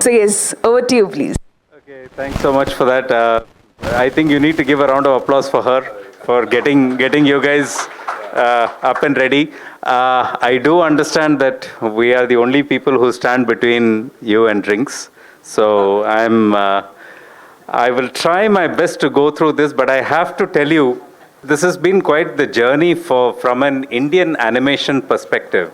So yes, over to you, please. Okay, thanks so much for that. I think you need to give a round of applause for her for getting you guys up and ready. I do understand that we are the only people who stand between you and drinks. So I will try my best to go through this, but I have to tell you, this has been quite the journey from an Indian animation perspective.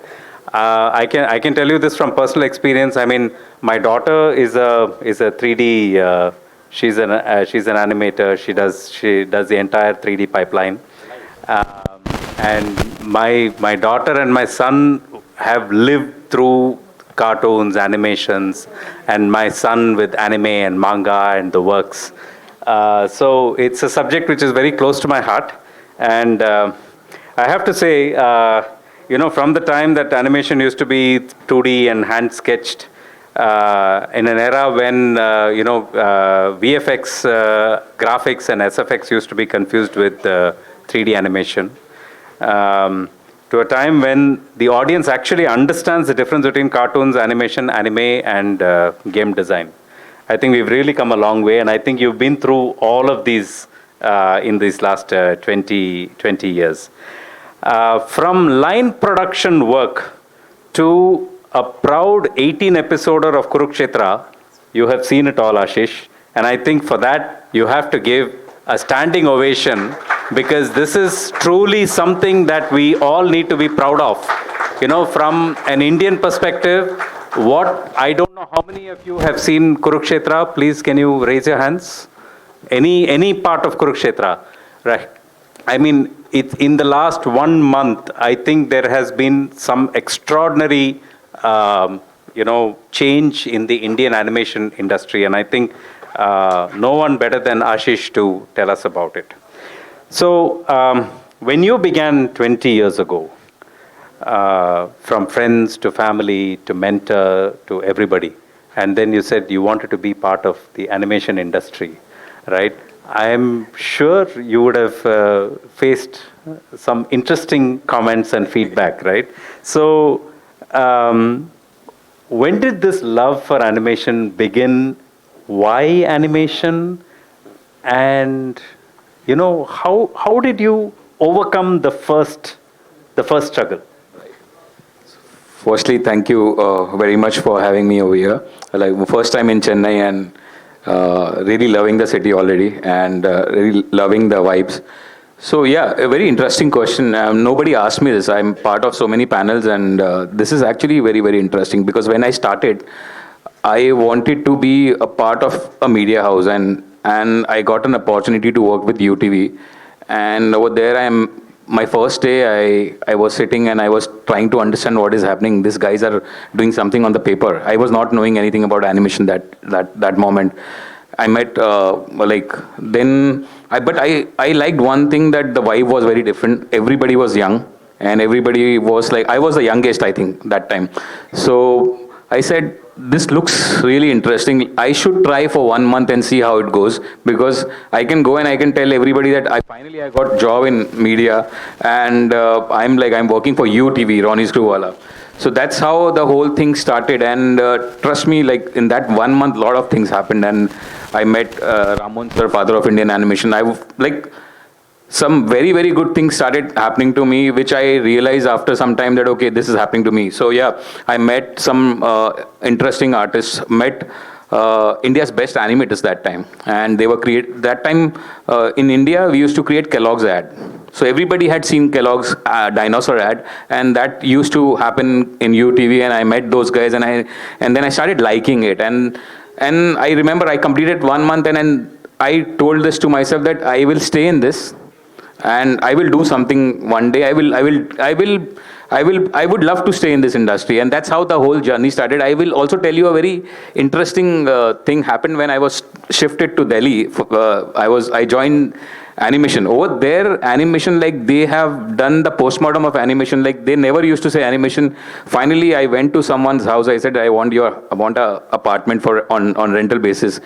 I can tell you this from personal experience. I mean, my daughter is a 3D. She's an animator. She does the entire 3D pipeline. And my daughter and my son have lived through cartoons, animations, and my son with anime and manga and the works. So it's a subject which is very close to my heart. And I have to say, from the time that animation used to be 2D and hand sketched, in an era when VFX graphics and SFX used to be confused with 3D animation, to a time when the audience actually understands the difference between cartoons, animation, anime, and game design. I think we've really come a long way, and I think you've been through all of these in these last 20 years. From line production work to a proud 18-episoder of Kurukshetra, you have seen it all, Ashish. And I think for that, you have to give a standing ovation, because this is truly something that we all need to be proud of. From an Indian perspective, I don't know how many of you have seen Kurukshetra. Please, can you raise your hands? Any part of Kurukshetra, right? I mean, in the last 1 month, I think there has been some extraordinary, change in the Indian animation industry, and I think no one better than Ashish to tell us about it. So, when you began 20 years ago, from friends to family to mentor to everybody, and then you said you wanted to be part of the animation industry, right? I am sure you would have faced some interesting comments and feedback, right? So, when did this love for animation begin? Why animation? And how did you overcome the first struggle? Firstly, thank you very much for having me over here. Like, first time in Chennai, and really loving the city already, and really loving the vibes. So yeah, a very interesting question. Nobody asked me this. I'm part of so many panels, and this is actually very, very interesting, because when I started, I wanted to be a part of a media house, and I got an opportunity to work with UTV. And over there, my first day, I was sitting and I was trying to understand what is happening. These guys are doing something on the paper. I was not knowing anything about animation that moment. I met, but I liked one thing, that the vibe was very different. Everybody was young, and everybody was like, I was the youngest, I think, that time. So I said, this looks really interesting. I should try for 1 month and see how it goes, because I can go and I can tell everybody that I got job in media, and I'm working for UTV, Ronnie Screwwala. So that's how the whole thing started, and trust me, like in that 1 month, a lot of things happened, and I met Ramon sir, father of Indian animation. Some very, very good things started happening to me, which I realized after some time that, okay, this is happening to me. So yeah, I met some interesting artists, met India's best animators that time. And they were that time in India, we used to create Kellogg's ad. So everybody had seen Kellogg's dinosaur ad, and that used to happen in UTV, and I met those guys, and then I started liking it. And I remember I completed 1 month, and then I told this to myself that I will stay in this, and I will do something one day. I would love to stay in this industry, and that's how the whole journey started. I will also tell you a very interesting thing happened when I was shifted to Delhi. I joined animation over there. Animation, like, they have done the postmortem of animation. Like, they never used to say animation. Finally, I went to someone's house. I said, I want a apartment on rental basis.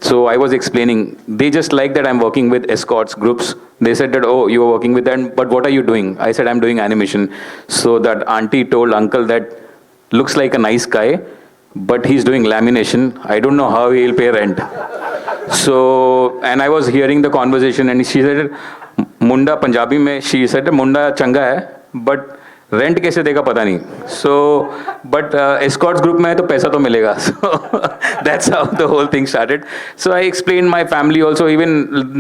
So I was explaining, they just like that I'm working with escorts, groups. They said that, oh, you are working with them, but what are you doing? I said, I'm doing animation. So that auntie told uncle that looks like a nice guy. but he's doing lamination. I don't know how he'll pay rent. So, and I was hearing the conversation, and she said, "Munda Punjabi में," she said, "Munda चंगा है, but rent कैसे देगा पता नहीं." So, but escorts group में है तो पैसा तो मिलेगा. So that's how the whole thing started. So I explained my family also. Even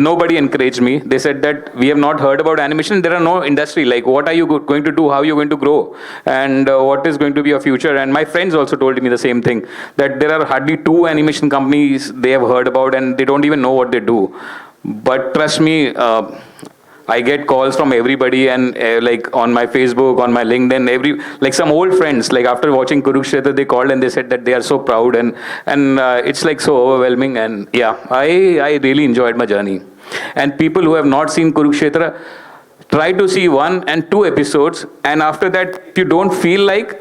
nobody encouraged me. They said that we have not heard about animation. There are no industry. Like, what are you going to do? How are you going to grow? And what is going to be your future? And my friends also told me the same thing, that there are hardly 2 animation companies they have heard about, and they don't even know what they do. But trust me, I get calls from everybody, and like on my Facebook, on my LinkedIn, like some old friends, like after watching Kurukshetra, they called and they said that they are so proud, and it's like so overwhelming. And yeah, I really enjoyed my journey. And people who have not seen Kurukshetra, try to see 1 and 2 episodes, and after that, if you don't feel like,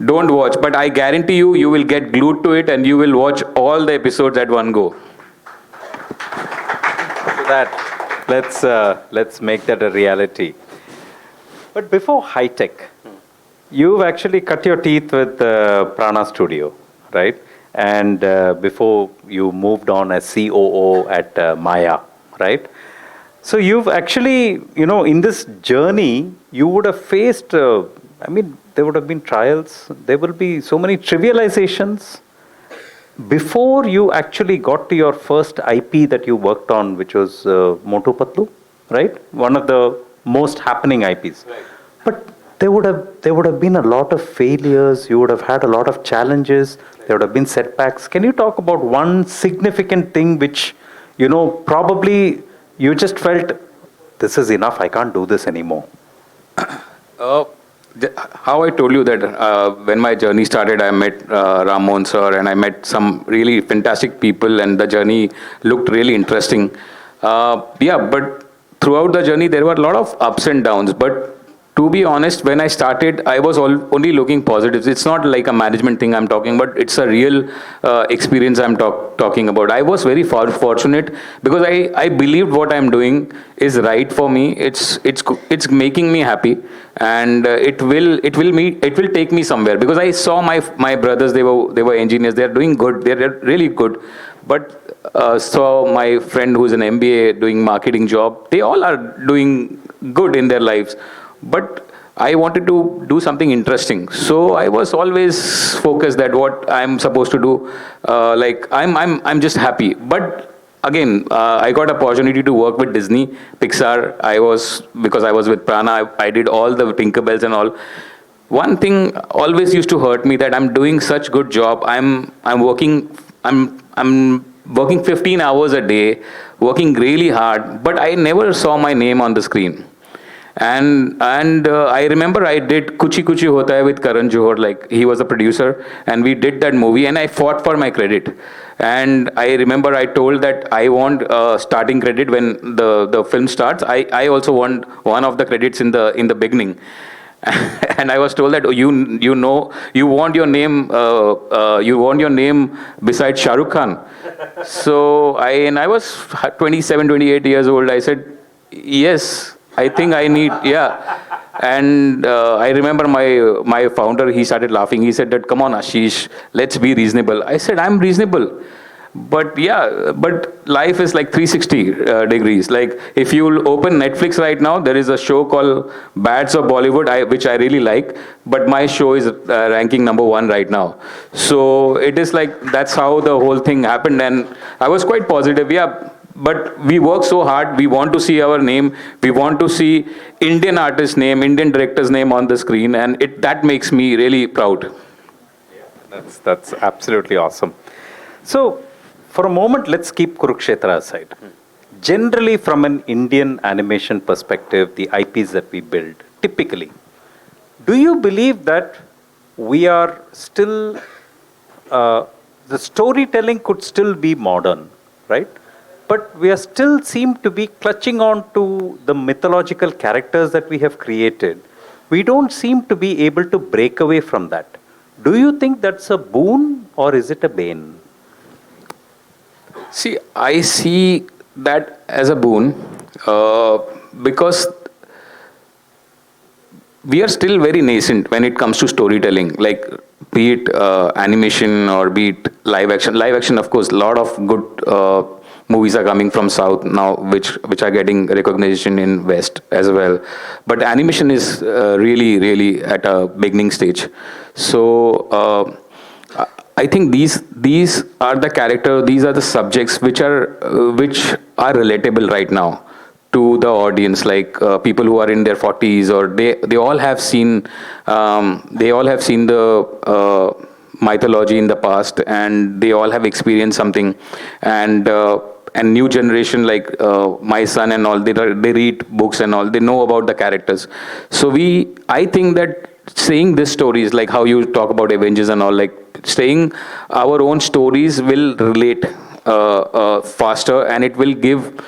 don't watch. But I guarantee you, you will get glued to it, and you will watch all the episodes at one go. That let's make that a reality. But before HiTech, you've actually cut your teeth with Prana Studio, right? And before you moved on as COO at Maya, right? So you've actually, in this journey, you would have faced, there would have been trials. There will be so many trivializations. Before you actually got to your first IP that you worked on, which was Motu Patlu, right? One of the most happening IPs. Right. But there would have been a lot of failures. You would have had a lot of challenges. There would have been setbacks. Can you talk about one significant thing which, probably you just felt, this is enough, I can't do this anymore? How I told you that when my journey started, I met Ramon sir, and I met some really fantastic people, and the journey looked really interesting. But throughout the journey, there were a lot of ups and downs. But to be honest, when I started, I was only looking positives. It's not like a management thing I'm talking about. It's a real experience I'm talking about. I was very fortunate because I believed what I'm doing is right for me. It's making me happy, and it will take me somewhere. Because I saw my brothers. They were engineers. They are doing good. They're really good. But saw my friend who's an MBA doing marketing job. They all are doing good in their lives. But I wanted to do something interesting, so I was always focused that what I'm supposed to do. I'm just happy. But again, I got opportunity to work with Disney, Pixar. Because I was with Prana. I did all the Tinkerbells and all. One thing always used to hurt me, that I'm doing such good job. I'm working 15 hours a day, working really hard, but I never saw my name on the screen. And I remember I did Kuchi Kuchi Hota Hai with Karan Johar, like he was a producer, and we did that movie, and I fought for my credit. And I remember I told that I want starting credit when the film starts. I also want one of the credits in the beginning. And I was told that you want your name beside Shah Rukh Khan. So I was 27, 28 years old. I said yes. I think I need, yeah. And I remember my founder, he started laughing. He said that, come on, Ashish, let's be reasonable. I said, I'm reasonable. But life is like 360 degrees. Like, if you open Netflix right now, there is a show called Bads of Bollywood, which I really like. But my show is ranking number 1 right now. So it is like, that's how the whole thing happened. And I was quite positive, yeah. But we work so hard. We want to see our name. We want to see Indian artist's name, Indian director's name on the screen, and that makes me really proud. Yeah, that's absolutely awesome. So, for a moment, let's keep Kurukshetra aside. Generally, from an Indian animation perspective, the IPs that we build, typically, do you believe that we are still, the storytelling could still be modern, right? But we are still seem to be clutching on to the mythological characters that we have created. We don't seem to be able to break away from that. Do you think that's a boon or is it a bane? See, I see that as a boon because we are still very nascent when it comes to storytelling. Like, be it animation or be it live action. Live action, of course, a lot of good movies are coming from South now, which are getting recognition in West as well. But animation is really at a beginning stage. So I think these are the character, these are the subjects which are relatable right now to the audience, like people who are in their 40s, or they all have seen the mythology in the past, and they all have experienced something. And new generation, like my son and all, they read books and all, they know about the characters. So I think that saying these stories, like how you talk about Avengers and all, like saying our own stories will relate faster, and it will give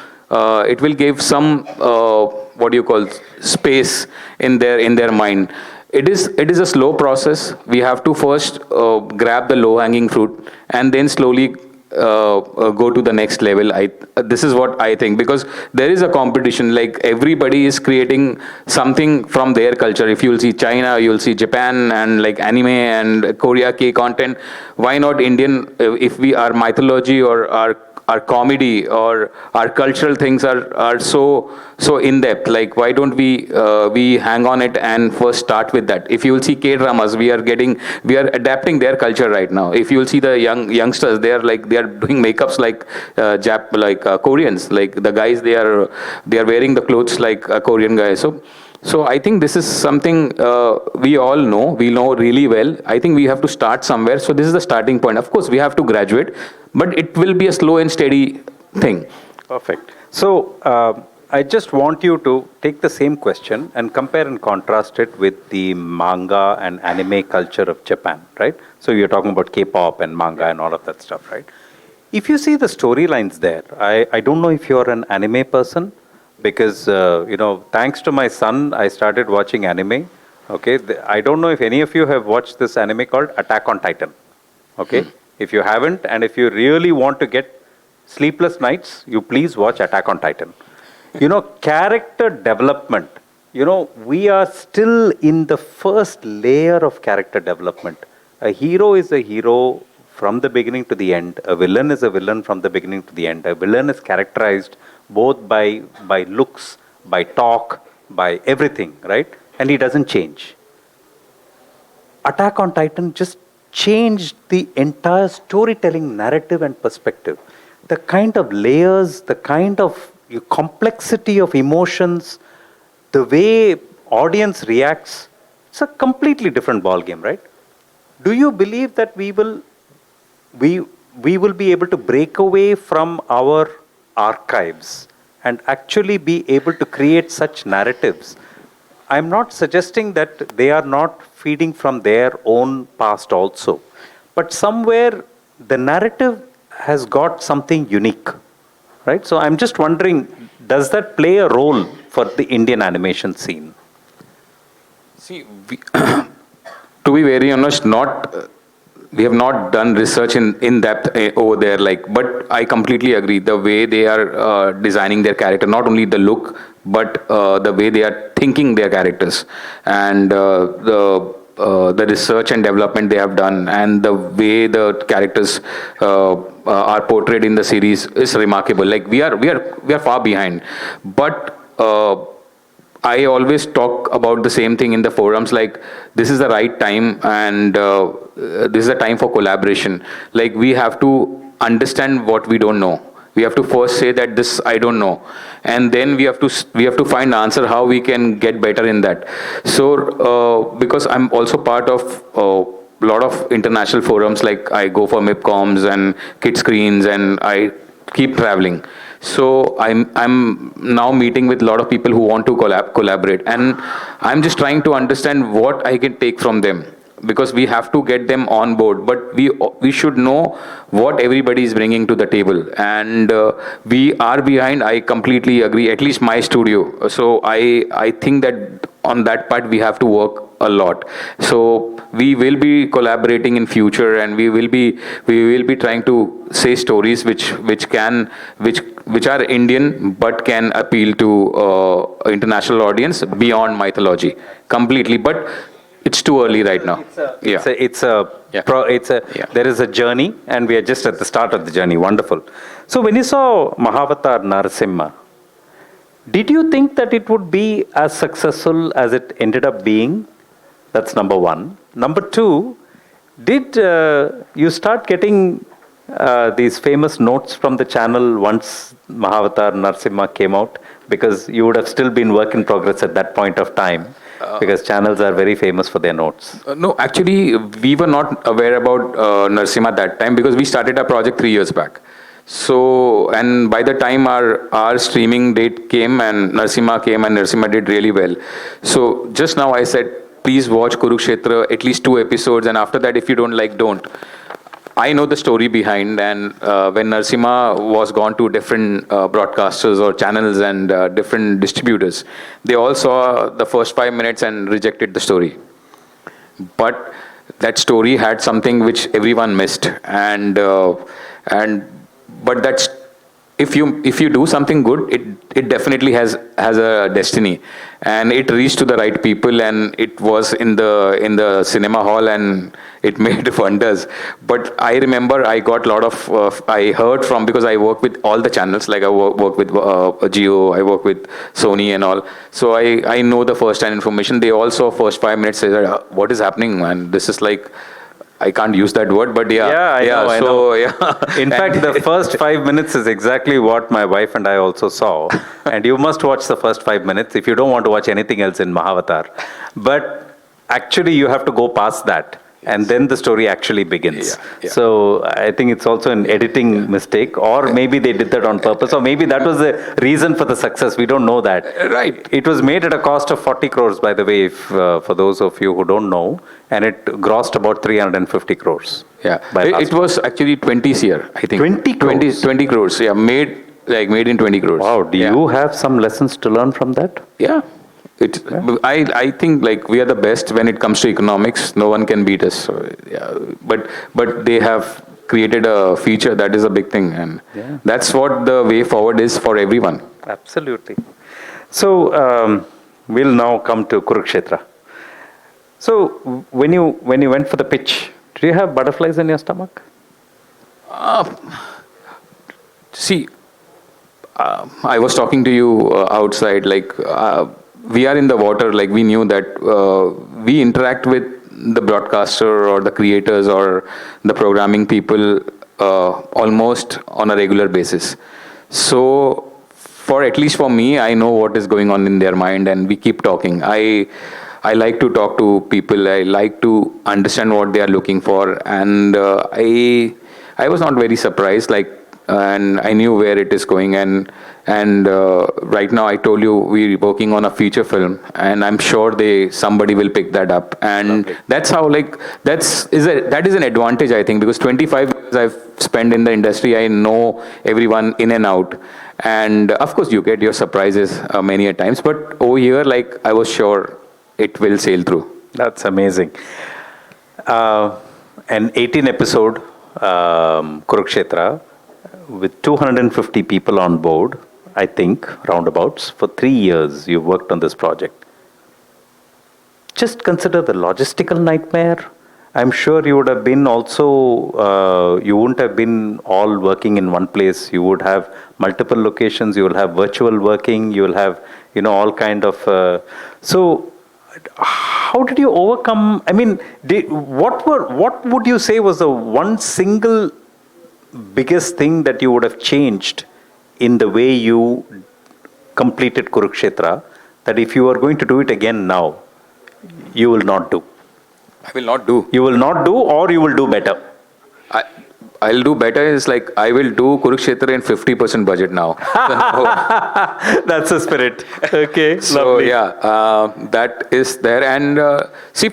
some what do you call, space in their mind. It is a slow process. We have to first grab the low hanging fruit, and then slowly go to the next level. This is what I think, because there is a competition. Like everybody is creating something from their culture. If you'll see China, you'll see Japan, and like anime and Korea K content. Why not Indian? If we our mythology or our comedy or our cultural things are so in depth, like why don't we hang on it and first start with that? If you will see K dramas, we are adapting their culture right now. If you will see the youngsters, they are doing makeups like Koreans, like the guys, they are wearing the clothes like a Korean guy. So I think this is something we know really well. I think we have to start somewhere. So this is the starting point. Of course, we have to graduate, but it will be a slow and steady thing. Perfect. So I just want you to take the same question and compare and contrast it with the manga and anime culture of Japan, right? So you're talking about K-pop and manga and all of that stuff, right? If you see the storylines there, I don't know if you're an anime person, because thanks to my son, I started watching anime. Okay, I don't know if any of you have watched this anime called Attack on Titan. Okay, if you haven't, and if you really want to get sleepless nights, you please watch Attack on Titan. Character development. We are still in the first layer of character development. A hero is a hero from the beginning to the end. A villain is a villain from the beginning to the end. A villain is characterized both by looks, by talk, by everything, right? And he doesn't change. Attack on Titan just changed the entire storytelling narrative and perspective. The kind of layers, the kind of complexity of emotions, the way audience reacts, it's a completely different ballgame, right? Do you believe that we will be able to break away from our archives and actually be able to create such narratives? I'm not suggesting that they are not feeding from their own past also, but somewhere the narrative has got something unique, right? So I'm just wondering, does that play a role for the Indian animation scene? See, to be very honest, we have not done research in depth over there, but I completely agree. The way they are designing their character, not only the look, but the way they are thinking their characters, and the research and development they have done, and the way the characters are portrayed in the series is remarkable. Like we are far behind, but I always talk about the same thing in the forums, like this is the right time, and this is the time for collaboration. Like we have to understand what we don't know. We have to first say that this I don't know, and then we have to find answer how we can get better in that. So because I'm also part of a lot of international forums, like I go for MIPCOMs and Kid Screens, and I keep traveling. So I'm now meeting with a lot of people who want to collaborate, and I'm just trying to understand what I can take from them, because we have to get them on board, but we should know what everybody is bringing to the table, and we are behind. I completely agree, at least my studio. So I think that on that part we have to work a lot. So we will be collaborating in future, and we will be trying to say stories which are Indian but can appeal to international audience beyond mythology completely. But It's too early right now. Yeah. Yeah. Yeah. There is a journey, and we are just at the start of the journey. Wonderful. So when you saw Mahavatar Narasimha, did you think that it would be as successful as it ended up being? That's number one. Number two, did you start getting these famous notes from the channel once Mahavatar Narasimha came out? Because you would have still been work in progress at that point of time, because channels are very famous for their notes. No, actually, we were not aware about Narasimha that time because we started our project 3 years back. So, and by the time our streaming date came and Narasimha did really well. So, just now I said, please watch Kurukshetra, at least 2 episodes, and after that, if you don't like, don't. I know the story behind, and when Narasimha was gone to different broadcasters or channels and different distributors, they all saw the first 5 minutes and rejected the story. But that story had something which everyone missed, and but that's if you do something good, it definitely has a destiny, and it reached to the right people, and it was in the cinema hall, and it made wonders. But I remember I got a lot of I heard from, because I work with all the channels, like I work with Jio, I work with Sony and all. So I know the first hand information. They all saw first 5 minutes. They said, "What is happening, man? This is like." I can't use that word, but yeah. I know. Yeah. In fact, the first 5 minutes is exactly what my wife and I also saw. And you must watch the first 5 minutes if you don't want to watch anything else in Mahavatar. But actually, you have to go past that. And then the story actually begins. Yeah. So I think it's also an editing mistake, or maybe they did that on purpose, or maybe that was the reason for the success. We don't know that. Right. It was made at a cost of 40 crores, by the way, if, for those of you who don't know, and it grossed about 350 crores. Yeah. It was actually 20 CR, I think. 20 crores? 20 crores, yeah. Made in 20 crores. Wow. Do you have some lessons to learn from that? Yeah. I think like we are the best when it comes to economics. No one can beat us. So, yeah. But they have created a feature that is a big thing, and that's what the way forward is for everyone. Absolutely. So we'll now come to Kurukshetra. So when you went for the pitch, did you have butterflies in your stomach? See, I was talking to you outside, like. We are in the water, like we knew that we interact with the broadcaster or the creators or the programming people almost on a regular basis. So at least for me, I know what is going on in their mind, and we keep talking. I like to talk to people. I like to understand what they are looking for, and I was not very surprised, like, and I knew where it is going, and right now I told you we're working on a feature film, and I'm sure somebody will pick that up, and that's how, like, that is an advantage, I think, because 25 years I've spent in the industry. I know everyone in and out, and of course you get your surprises many a times, but over here, like, I was sure it will sail through. That's amazing. An 18 episode Kurukshetra with 250 people on board, I think, roundabouts. For 3 years, you've worked on this project. Just consider the logistical nightmare. I'm sure you would have been also, you wouldn't have been all working in one place. You would have multiple locations. You will have virtual working. You will have, all kind of. So, how did you overcome? I mean, what would you say was the one single biggest thing that you would have changed in the way you completed Kurukshetra, that if you are going to do it again now, you will not do? I will not do. You will not do, or you will do better? I'll do better is like, I will do Kurukshetra in 50% budget now. That's the spirit. Okay, so lovely. Yeah, that is there. And see,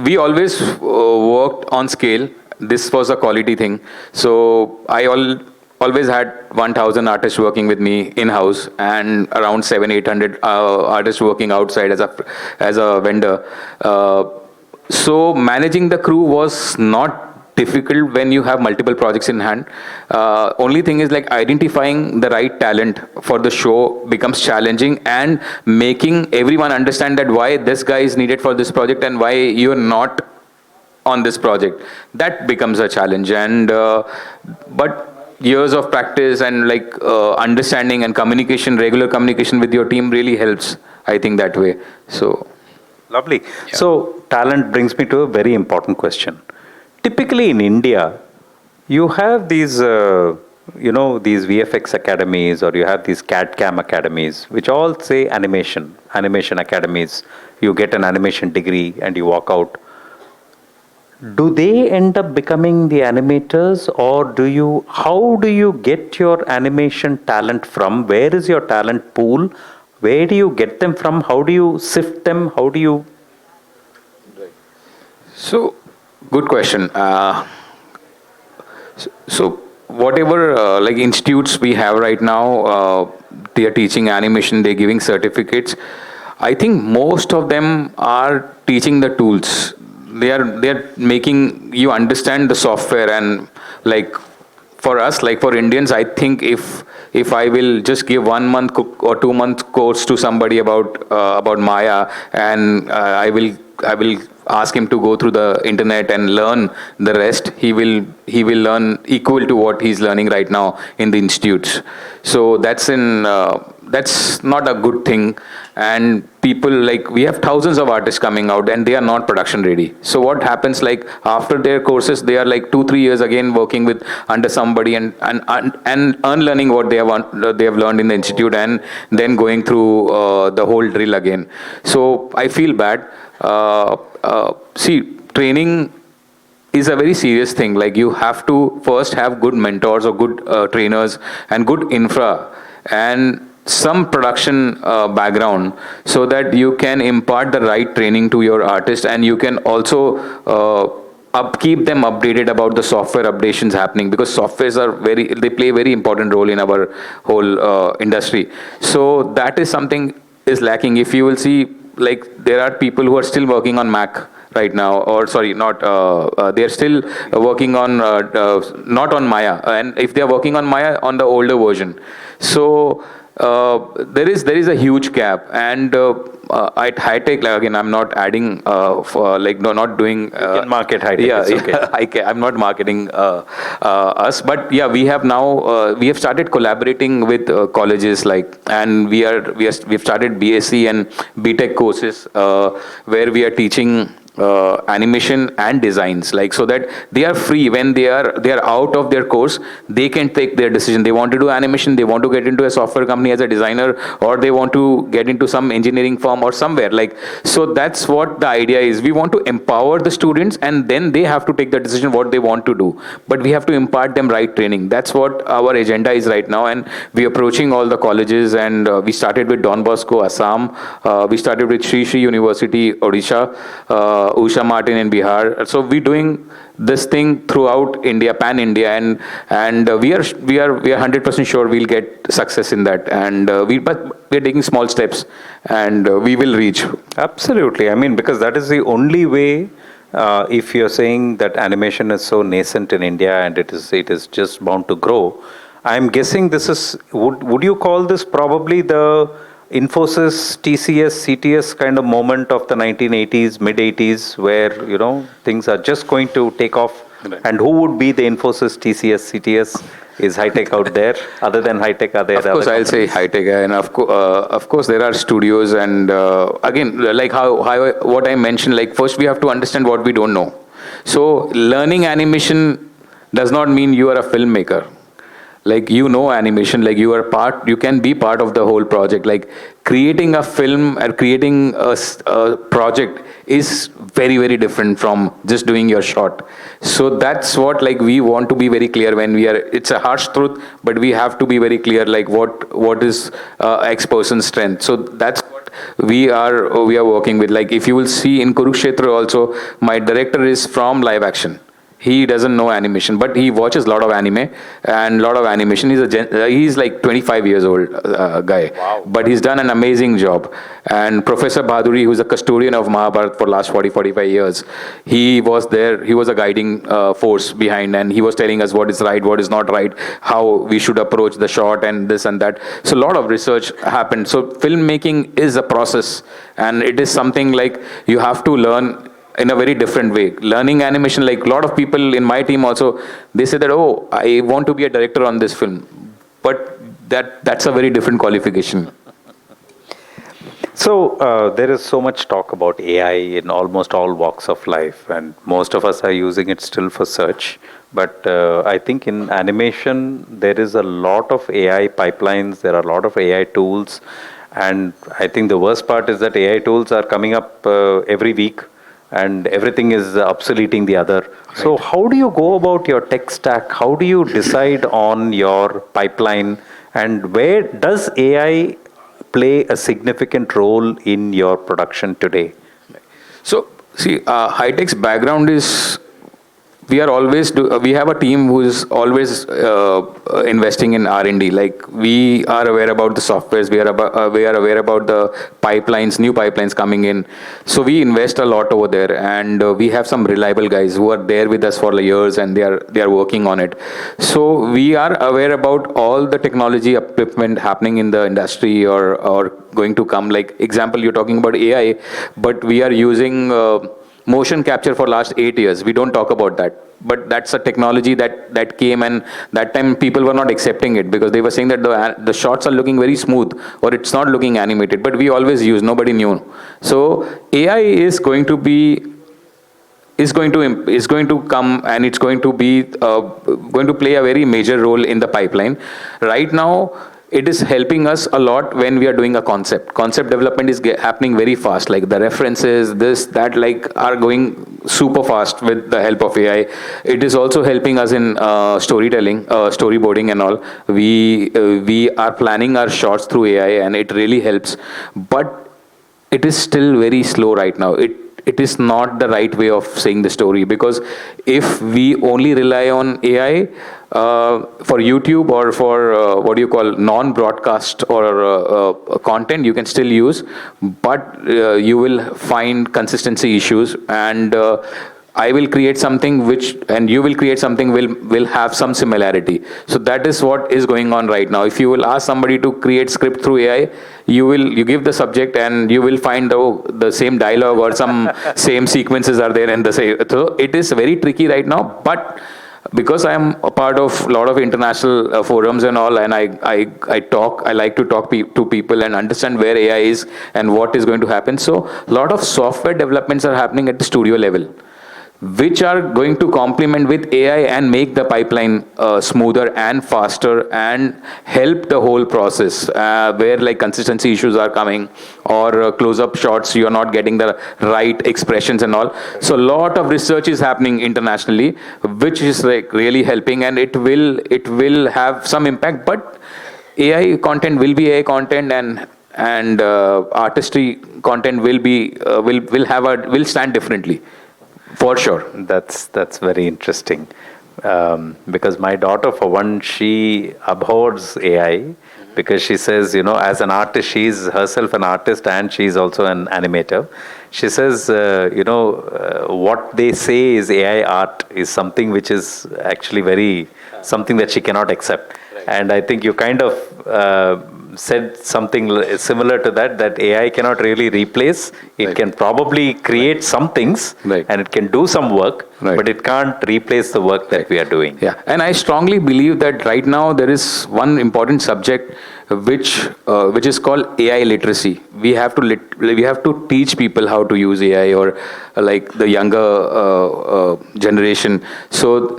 we always worked on scale. This was a quality thing. So I always had 1,000 artists working with me in-house, and around 700-800 artists working outside as a vendor. So managing the crew was not difficult when you have multiple projects in hand. Only thing is like identifying the right talent for the show becomes challenging, and making everyone understand that why this guy is needed for this project and why you're not on this project. That becomes a challenge. And but years of practice and like understanding and communication, regular communication with your team really helps, I think, that way. So Lovely. So talent brings me to a very important question. Typically in India, you have these, these VFX academies, or you have these CAD CAM academies, which all say animation academies. You get an animation degree and you walk out. Do they end up becoming the animators, or how do you get your animation talent from? Where is your talent pool? Where do you get them from? How do you sift them? How do you? So, good question. So whatever like institutes we have right now, they are teaching animation, they're giving certificates. I think most of them are teaching the tools. They are making you understand the software. And like for us, like for Indians, I think if I will just give 1 month or 2 month course to somebody about Maya, and I will ask him to go through the internet and learn the rest, he will learn equal to what he's learning right now in the institutes. So that's not a good thing. And people, like, we have thousands of artists coming out and they are not production ready. So what happens, like after their courses, they are like 2-3 years again working with under somebody and unlearning what they have learned in the institute, and then going through the whole drill again. So I feel bad. See, training is a very serious thing. Like, you have to first have good mentors or good trainers and good infra and some production background, so that you can impart the right training to your artist, and you can also keep them updated about the software updations happening, because softwares they play a very important role in our whole industry. So that is something is lacking. If you will see, like, there are people who are still working on Mac right now, or sorry, not they are still working on not on Maya, and if they are working on Maya, on the older version. So there is a huge gap. And at HiTech, like, again, I'm not adding not doing market HiTech. Yeah, okay. I'm not marketing us, but yeah, we have now we have started collaborating with colleges, like, and we've started BSc and BTech courses where we are teaching animation and designs, like, so that they are free. When they are out of their course, they can take their decision. They want to do animation, they want to get into a software company as a designer, or they want to get into some engineering firm or somewhere, like. So that's what the idea is. We want to empower the students, and then they have to take the decision what they want to do, but we have to impart them right training. That's what our agenda is right now. And we are approaching all the colleges, and we started with Don Bosco, Assam. We started with Sri University, Odisha, Usha Martin in Bihar. So we're doing this thing throughout India, pan India, and we are 100% sure we'll get success in that. And but we're taking small steps, and we will reach. Absolutely. I mean, because that is the only way. If you're saying that animation is so nascent in India and it is just bound to grow, I'm guessing this is. Would you call this probably the Infosys, TCS, CTS kind of moment of the 1980s, mid-80s, where, things are just going to take off? Right. And who would be the Infosys, TCS, CTS? Is HiTech out there? Other than HiTech, are there other companies? Of course, I'll say HiTech. And of course, there are studios. And again, like how what I mentioned, like, first we have to understand what we don't know. So learning animation does not mean you are a filmmaker. Like, animation, like, you can be part of the whole project. Like, creating a film or creating a project is very, very different from just doing your shot. So that's what, like, we want to be very clear when it's a harsh truth, but we have to be very clear, like, what is X person's strength. So that's what we are working with. Like, if you will see in Kurukshetra also, my director is from live action. He doesn't know animation, but he watches a lot of anime and a lot of animation. He's like 25 years old guy, Wow. but he's done an amazing job. And Professor Bhaduri, who's a custodian of Mahabharat for last 45 years, he was there. He was a guiding force behind, and he was telling us what is right, what is not right, how we should approach the shot, and this and that. So a lot of research happened. So filmmaking is a process, and it is something like you have to learn in a very different way. Learning animation, like a lot of people in my team also, they say that, oh, I want to be a director on this film. But that's a very different qualification. So there is so much talk about AI in almost all walks of life, and most of us are using it still for search. But I think in animation, there is a lot of AI pipelines, there are a lot of AI tools, and I think the worst part is that AI tools are coming up every week, and everything is obsoleting the other. Right. So how do you go about your tech stack? How do you decide on your pipeline? And where does AI play a significant role in your production today? So, see, HiTech's background is we have a team who is always investing in R&D. Like, we are aware about the softwares, we are aware about the pipelines, new pipelines coming in. So we invest a lot over there, and we have some reliable guys who are there with us for years, and they are working on it. So we are aware about all the technology equipment happening in the industry or going to come. Like example, you're talking about AI, but we are using motion capture for last 8 years. We don't talk about that, but that's a technology that came, and that time people were not accepting it because they were saying that the shots are looking very smooth or it's not looking animated, but we always use, nobody knew. So AI is going to come, and it's going to be going to play a very major role in the pipeline. Right now, it is helping us a lot when we are doing a concept. Concept development is happening very fast. Like the references, this, that, like are going super fast with the help of AI. It is also helping us in storytelling, storyboarding and all. We are planning our shots through AI, and it really helps. But it is still very slow right now. It is not the right way of saying the story, because if we only rely on AI for YouTube or for what do you call non-broadcast or content, you can still use, but you will find consistency issues, and I will create something and you will create something will have some similarity. So that is what is going on right now. If you will ask somebody to create script through AI, you give the subject and you will find the same dialogue or some same sequences are there and the same. So it is very tricky right now, but because I am a part of a lot of international forums and all, and I like to talk to people and understand where AI is and what is going to happen. So a lot of software developments are happening at the studio level, which are going to complement with AI and make the pipeline smoother and faster and help the whole process where like consistency issues are coming or close-up shots, you're not getting the right expressions and all. So a lot of research is happening internationally, which is like really helping, and it will have some impact, but AI content will be AI content, and artistry content will stand differently. For sure. That's very interesting. Because my daughter, for one, she abhors AI because she says, as an artist, she's herself an artist and she's also an animator. She says, what they say is AI art is something which is actually something that she cannot accept. Right. And I think you kind of said something similar to that AI cannot really replace. It right. can probably create some things, right. and it can do some work, right. but it can't replace the work that we are doing. Yeah, and I strongly believe that right now there is one important subject which is called AI literacy. We have to teach people how to use AI, or like the younger generation. So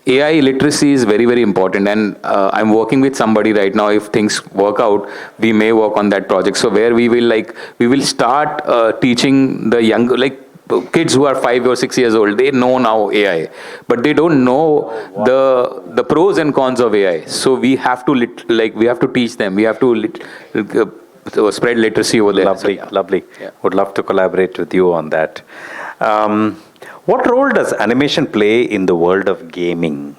AI literacy is very, very important, and I'm working with somebody right now. If things work out, we may work on that project. So where we will start teaching the younger, like kids who are 5 or 6 years old. They know now AI, but they don't know the pros and cons of AI. So we have to teach them. We have to spread literacy over there. Lovely, so, yeah. lovely. Yeah. Would love to collaborate with you on that. What role does animation play in the world of gaming?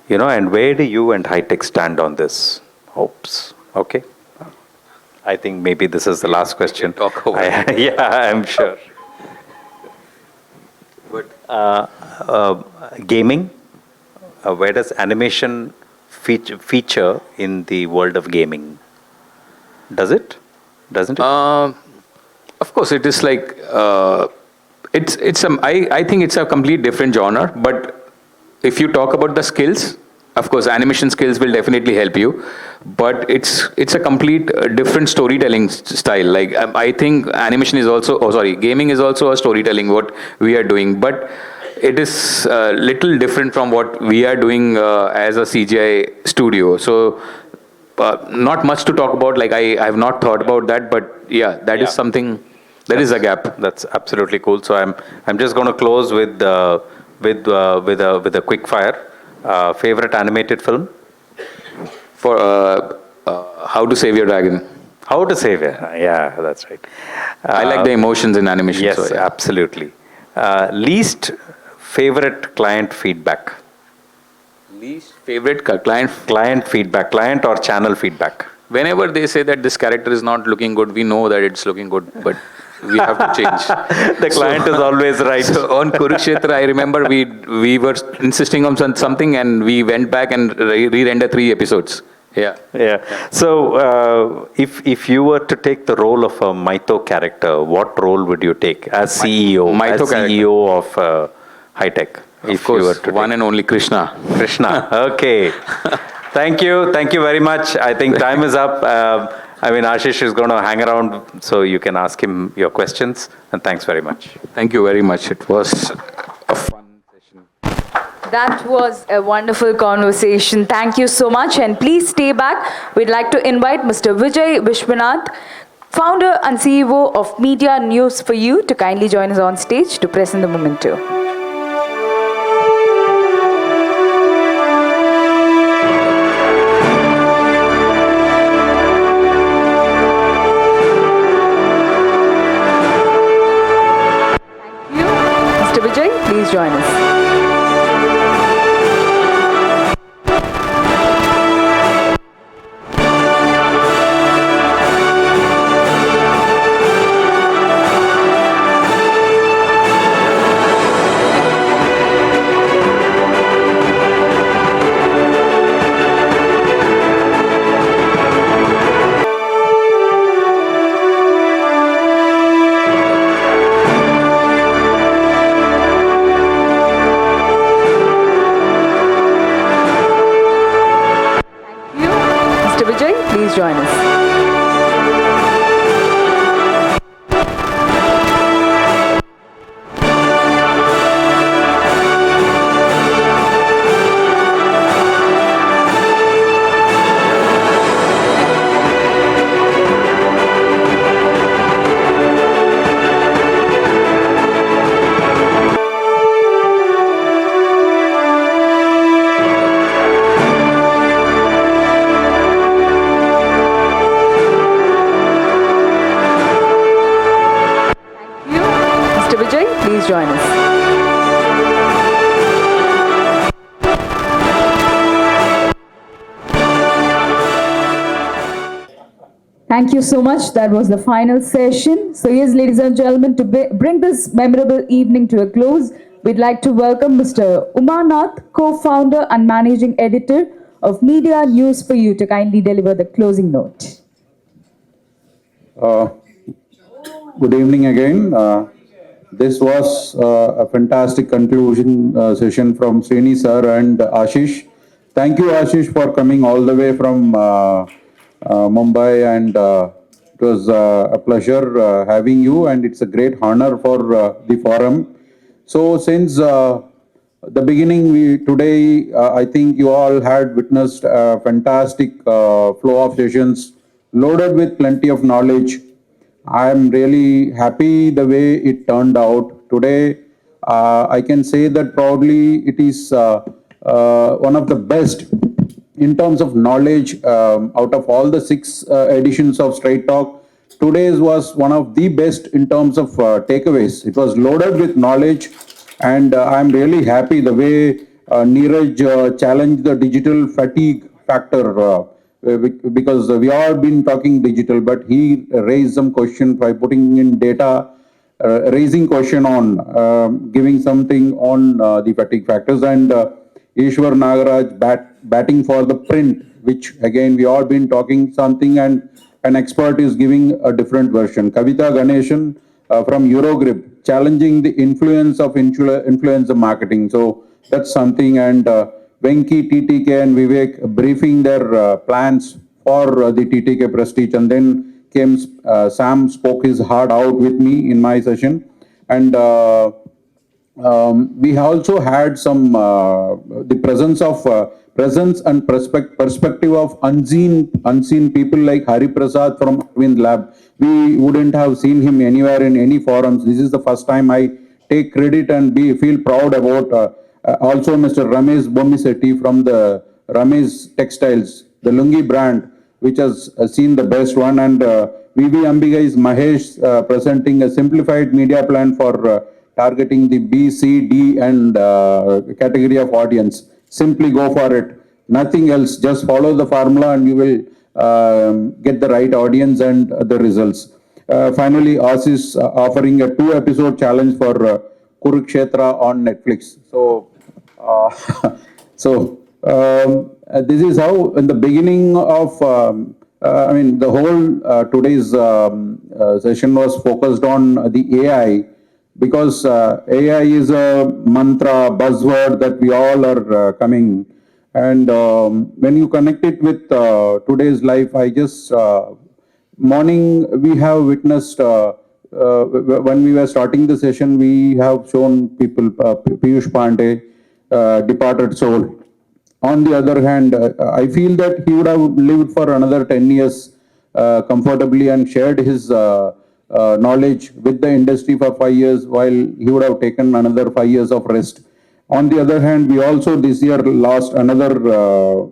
And where do you and HiTech stand on this? Oops. Okay. I think maybe this is the last question. Talk over. Yeah, I'm sure. But Gaming, where does animation feature in the world of gaming? Does it? Doesn't it? of course, it is like I think it's a complete different genre. But if you talk about the skills, of course, animation skills will definitely help you. But it's a complete different storytelling style. Like I think animation is also, gaming is also a storytelling what we are doing. But it is a little different from what we are doing as a CGI studio. So not much to talk about. Like I have not thought about that, but yeah, that is something. There is a gap. That's absolutely cool. So I'm just going to close with a quick fire. Favorite animated film? For How to Save Your Dragon. How to Save It. Yeah, that's right. I like the emotions in animation. Yes, so, yeah. absolutely. Least favorite client feedback? Least favorite client. Client feedback, client or channel feedback? Whenever they say that this character is not looking good, we know that it's looking good, but we have to change. The client is always right. So on Kurukshetra, I remember we were insisting on something, and we went back and re-rendered 3 episodes. Yeah. So, if you were to take the role of a Maito character, what role would you take as CEO? Maito as CEO of HiTech. Of course, one and only Krishna. Krishna. Okay. Thank you very much. I think time is up. Ashish is going to hang around, so you can ask him your questions. And thanks very much. Thank you very much. It was a fun session. That was a wonderful conversation. Thank you so much. And please stay back. We'd like to invite Mr. Vijay Vishwanath, founder and CEO of Media News for You, to kindly join us on stage to present the memento. Please join us. Please join us. Please join us. Thank you so much. That was the final session. So yes, ladies and gentlemen, to bring this memorable evening to a close, we'd like to welcome Mr. Umanath, co-founder and managing editor of Media News for You, to kindly deliver the closing note. Good evening again. This was a fantastic conclusion session from Srini sir and Ashish. Thank you, Ashish, for coming all the way from Mumbai, and it was a pleasure having you, and it's a great honor for the forum. So since the beginning, today, I think you all had witnessed a fantastic flow of sessions loaded with plenty of knowledge. I am really happy the way it turned out. Today, I can say that proudly it is one of the best in terms of knowledge out of all the 6 editions of Straight Talk. Today's was one of the best in terms of takeaways. It was loaded with knowledge, And I'm really happy the way Neeraj challenged the digital fatigue factor because we all been talking digital, but he raised some question by putting in data, raising question on giving something on the fatigue factors, and Ishwar Nagaraj batting for the print, which again we all been talking something, and an expert is giving a different version. Kavita Ganeshan from Eurogrip challenging the influence of influencer marketing. So that's something, and Venki, TTK, and Vivek briefing their plans for the TTK Prestige, and then came Sam spoke his heart out with me in my session, and we also had some the presence and perspective of unseen people like Hari Prasad from Arvind Lab. We wouldn't have seen him anywhere in any forums. This is the first time I take credit and feel proud about. Also, Mr. Ramesh Bomisetti from the Ramesh Textiles, the Lungi brand, which has seen the best one, and VV Ambiga is Mahesh presenting a simplified media plan for targeting the B, C, D, and category of audience. Simply go for it. Nothing else. Just follow the formula, and you will get the right audience and the results. Finally, Ashish offering a 2-episode challenge for Kurukshetra on Netflix. So, this is how, in the beginning of, I mean, the whole today's session was focused on the AI, because AI is a mantra, buzzword that we all are coming. And when you connect it with today's life, I just, morning we have witnessed, when we were starting the session, we have shown people, Piyush Pandey, departed soul. On the other hand, I feel that he would have lived for another 10 years comfortably and shared his knowledge with the industry for 5 years, while he would have taken another 5 years of rest. On the other hand, we also this year lost another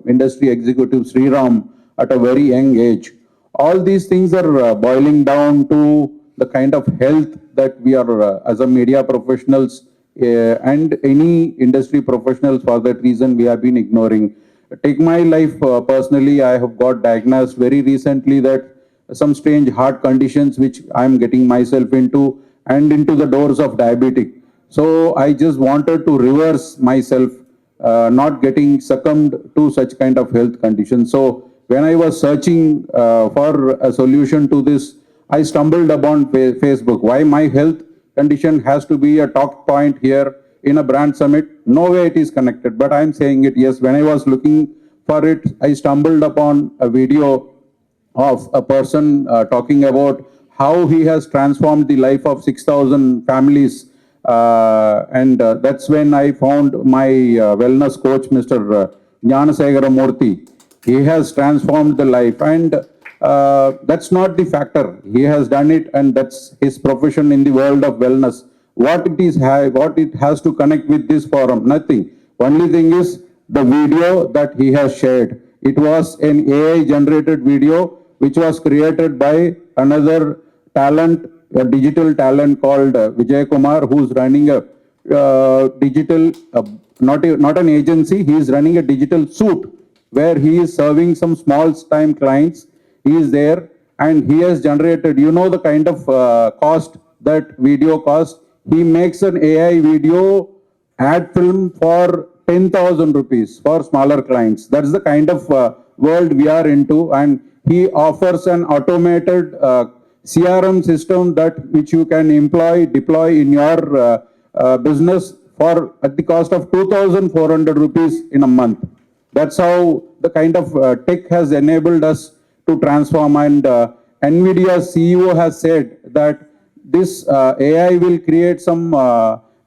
industry executive, Sriram, at a very young age. All these things are boiling down to the kind of health that we are, as a media professionals, and any industry professionals, for that reason we have been ignoring. Take my life personally, I have got diagnosed very recently that some strange heart conditions which I am getting myself into, and into the doors of diabetic. So I just wanted to reverse myself, not getting succumbed to such kind of health conditions. So when I was searching for a solution to this, I stumbled upon Facebook. Why my health condition has to be a talk point here in a brand summit? No way it is connected, but I am saying it. Yes, when I was looking for it, I stumbled upon a video of a person talking about how he has transformed the life of 6,000 families. And that's when I found my wellness coach, Mr. Jnanasegara Murthy. He has transformed the life, and that's not the factor. He has done it, and that's his profession in the world of wellness. What it has to connect with this forum? Nothing. Only thing is the video that he has shared. It was an AI generated video which was created by another talent, a digital talent called Vijay Kumar, who's running a digital, not an agency. He is running a digital suit where he is serving some small time clients. He is there, and he has generated, the kind of cost that video cost. He makes an AI video ad film for 10,000 rupees for smaller clients. That's the kind of world we are into, and he offers an automated CRM system that which you can deploy in your business for at the cost of 2,400 rupees in a month. That's how the kind of tech has enabled us to transform. And NVIDIA CEO has said that this AI will create some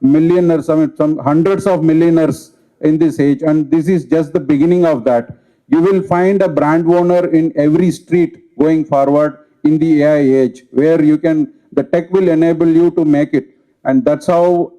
millionaires, some hundreds of millionaires in this age, and this is just the beginning of that. You will find a brand owner in every street going forward in the AI age, where the tech will enable you to make it, and that's how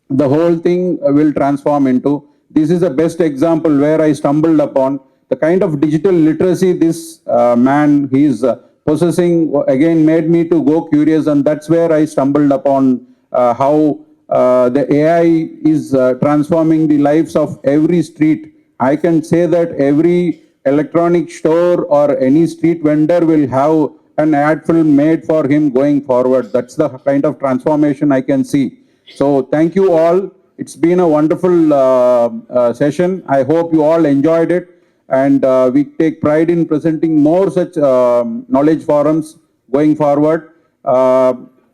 the whole thing will transform into. This is the best example where I stumbled upon the kind of digital literacy this man he is possessing. Again, made me to go curious, and that's where I stumbled upon how the AI is transforming the lives of every street. I can say that every electronic store or any street vendor will have an ad film made for him going forward. That's the kind of transformation I can see. So thank you all. It's been a wonderful session. I hope you all enjoyed it. And we take pride in presenting more such knowledge forums going forward.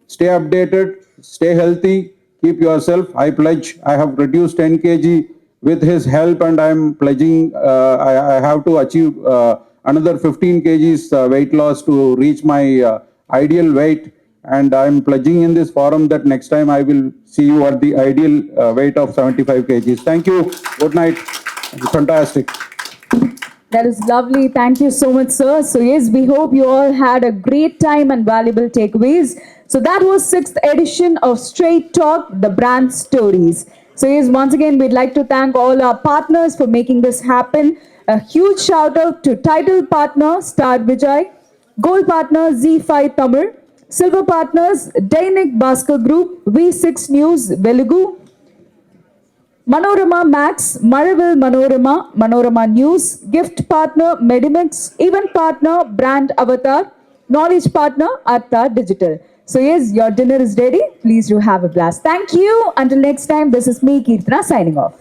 Stay updated, stay healthy, keep yourself. I pledge, I have reduced 10 kg with his help, and I'm pledging I have to achieve another 15 kgs weight loss to reach my ideal weight. And I'm pledging in this forum that next time I will see you at the ideal weight of 75 kgs. Thank you. Good night. Fantastic. That is lovely. Thank you so much, sir. So yes, we hope you all had a great time and valuable takeaways. So that was 6th edition of Straight Talk, the brand stories. So yes, once again, we'd like to thank all our partners for making this happen. A huge shout out to title partner Star Vijay, gold partner Z5 Tamil, silver partners Dainik Bhaskar Group, V6 News Velugu, Manorama Max, Maravel Manorama, Manorama News, gift partner Medimix, event partner Brand Avatar, knowledge partner Artha Digital. So yes, your dinner is ready. Please do have a blast. Thank you. Until next time, this is me, Kirtana, signing off.